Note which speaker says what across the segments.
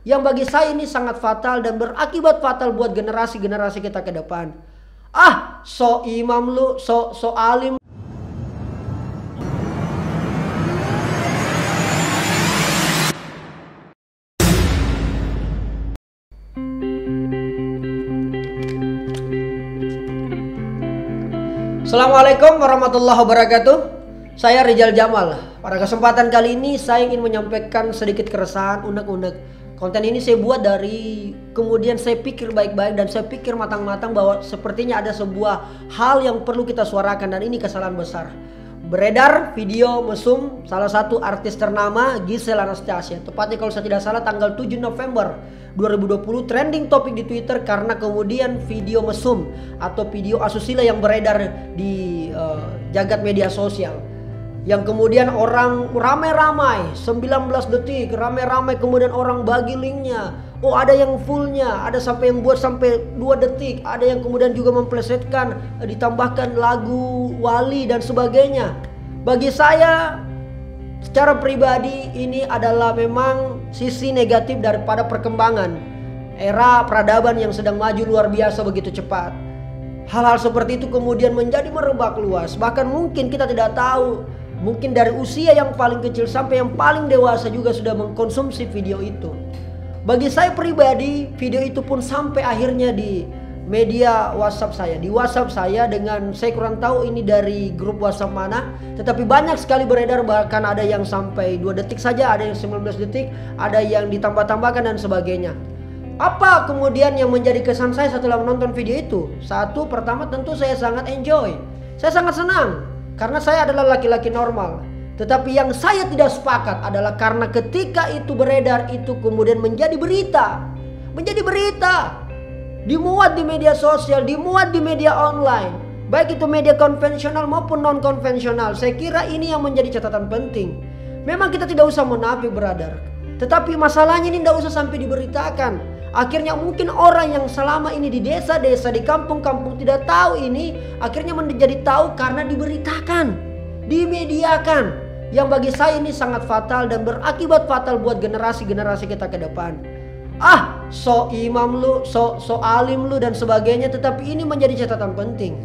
Speaker 1: yang bagi saya ini sangat fatal dan berakibat fatal buat generasi-generasi kita ke depan. So imam lu, so alim. Assalamualaikum warahmatullahi wabarakatuh. Saya Rizal Jamal. Pada kesempatan kali ini saya ingin menyampaikan sedikit keresahan, unek-unek. Konten ini saya buat dari kemudian saya pikir baik-baik dan saya pikir matang-matang bahwa sepertinya ada sebuah hal yang perlu kita suarakan dan ini kesalahan besar. Beredar video mesum salah satu artis ternama Gisel Anastasia. Tepatnya kalau saya tidak salah tanggal 7 November 2020 trending topik di Twitter karena kemudian video mesum atau video asusila yang beredar di jagat media sosial. Yang kemudian orang ramai-ramai 19 detik ramai-ramai kemudian orang bagi linknya. Oh, ada yang fullnya, ada sampai yang buat sampai 2 detik, ada yang kemudian juga memplesetkan ditambahkan lagu Wali dan sebagainya. Bagi saya secara pribadi ini adalah memang sisi negatif daripada perkembangan era peradaban yang sedang maju luar biasa begitu cepat. Hal-hal seperti itu kemudian menjadi merebak luas. Bahkan mungkin kita tidak tahu, mungkin dari usia yang paling kecil sampai yang paling dewasa juga sudah mengkonsumsi video itu. Bagi saya pribadi, video itu pun sampai akhirnya di media WhatsApp saya. Di WhatsApp saya dengan saya kurang tahu ini dari grup WhatsApp mana. Tetapi banyak sekali beredar, bahkan ada yang sampai 2 detik saja, ada yang 19 detik, ada yang ditambah-tambahkan dan sebagainya. Apa kemudian yang menjadi kesan saya setelah menonton video itu? Satu, pertama tentu saya sangat enjoy. Saya sangat senang karena saya adalah laki-laki normal. Tetapi yang saya tidak sepakat adalah karena ketika itu beredar itu kemudian menjadi berita. Menjadi berita. Dimuat di media sosial, dimuat di media online. Baik itu media konvensional maupun non-konvensional. Saya kira ini yang menjadi catatan penting. Memang kita tidak usah munafik, brother. Tetapi masalahnya ini tidak usah sampai diberitakan. Akhirnya mungkin orang yang selama ini di desa-desa, di kampung-kampung tidak tahu ini, akhirnya menjadi tahu karena diberitakan, dimediakan. Yang bagi saya ini sangat fatal dan berakibat fatal buat generasi-generasi kita ke depan. So imam lu, so alim lu dan sebagainya. Tetapi ini menjadi catatan penting.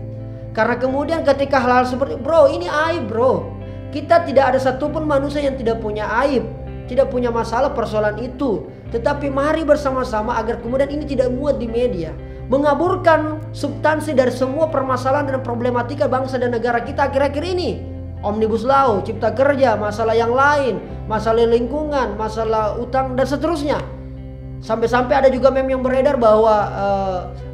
Speaker 1: Karena kemudian ketika hal-hal seperti, bro, ini aib, bro. Kita tidak ada satupun manusia yang tidak punya aib, tidak punya masalah persoalan itu. Tetapi mari bersama-sama agar kemudian ini tidak muat di media, mengaburkan substansi dari semua permasalahan dan problematika bangsa dan negara kita akhir-akhir ini. Omnibus Law, Cipta Kerja, masalah yang lain, masalah lingkungan, masalah utang dan seterusnya. Sampai-sampai ada juga meme yang beredar bahwa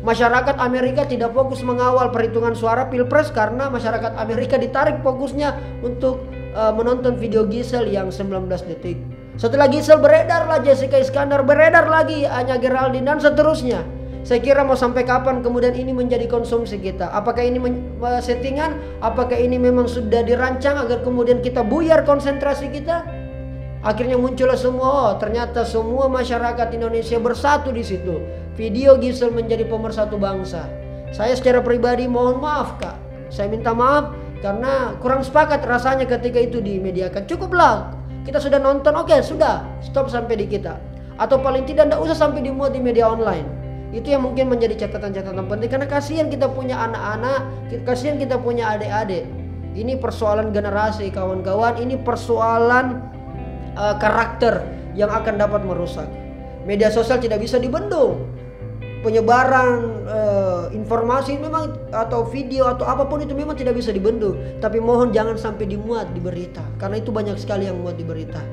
Speaker 1: masyarakat Amerika tidak fokus mengawal perhitungan suara Pilpres karena masyarakat Amerika ditarik fokusnya untuk menonton video Gisel yang 19 detik. Setelah Gisel beredarlah Jessica Iskandar, beredar lagi Anya Geraldine dan seterusnya. Saya kira mau sampai kapan kemudian ini menjadi konsumsi kita? Apakah ini settingan? Apakah ini memang sudah dirancang agar kemudian kita buyar konsentrasi kita? Akhirnya muncullah semua, ternyata semua masyarakat Indonesia bersatu di situ. Video Gisel menjadi pemersatu bangsa. Saya secara pribadi mohon maaf, Kak. Saya minta maaf karena kurang sepakat rasanya ketika itu dimediakan. Cukuplah, kita sudah nonton, oke, sudah, stop sampai di kita. Atau paling tidak usah sampai dimuat di media online. Itu yang mungkin menjadi catatan-catatan penting karena kasihan kita punya anak-anak, kasihan kita punya adik-adik. Ini persoalan generasi, kawan-kawan. Ini persoalan karakter yang akan dapat merusak. Media sosial tidak bisa dibendung. Penyebaran informasi memang atau video atau apapun itu memang tidak bisa dibendung. Tapi mohon jangan sampai dimuat di berita karena itu banyak sekali yang muat di berita.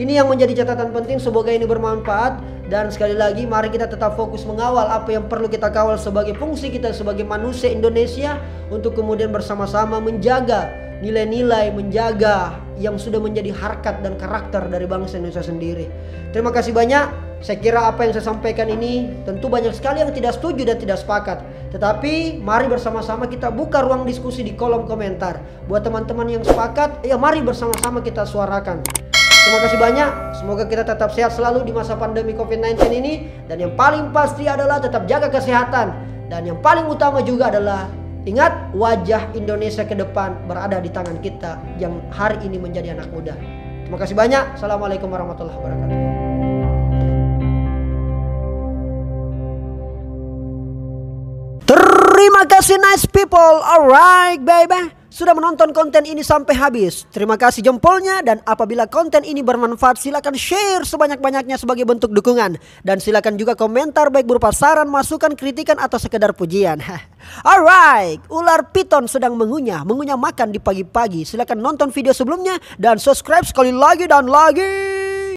Speaker 1: Ini yang menjadi catatan penting, semoga ini bermanfaat. Dan sekali lagi mari kita tetap fokus mengawal apa yang perlu kita kawal sebagai fungsi kita sebagai manusia Indonesia, untuk kemudian bersama-sama menjaga nilai-nilai, menjaga yang sudah menjadi harkat dan karakter dari bangsa Indonesia sendiri. Terima kasih banyak. Saya kira apa yang saya sampaikan ini tentu banyak sekali yang tidak setuju dan tidak sepakat. Tetapi mari bersama-sama kita buka ruang diskusi di kolom komentar. Buat teman-teman yang sepakat, ya mari bersama-sama kita suarakan. Terima kasih banyak. Semoga kita tetap sehat selalu di masa pandemi COVID-19 ini. Dan yang paling pasti adalah tetap jaga kesehatan. Dan yang paling utama juga adalah ingat, wajah Indonesia ke depan berada di tangan kita yang hari ini menjadi anak muda. Terima kasih banyak. Assalamualaikum warahmatullahi wabarakatuh. Terima kasih nice people. Alright baby, sudah menonton konten ini sampai habis. Terima kasih jempolnya, dan apabila konten ini bermanfaat silakan share sebanyak-banyaknya sebagai bentuk dukungan. Dan silakan juga komentar baik berupa saran, masukan, kritikan atau sekedar pujian. Alright, ular piton sedang mengunyah makan di pagi-pagi. Silakan nonton video sebelumnya dan subscribe sekali lagi dan lagi.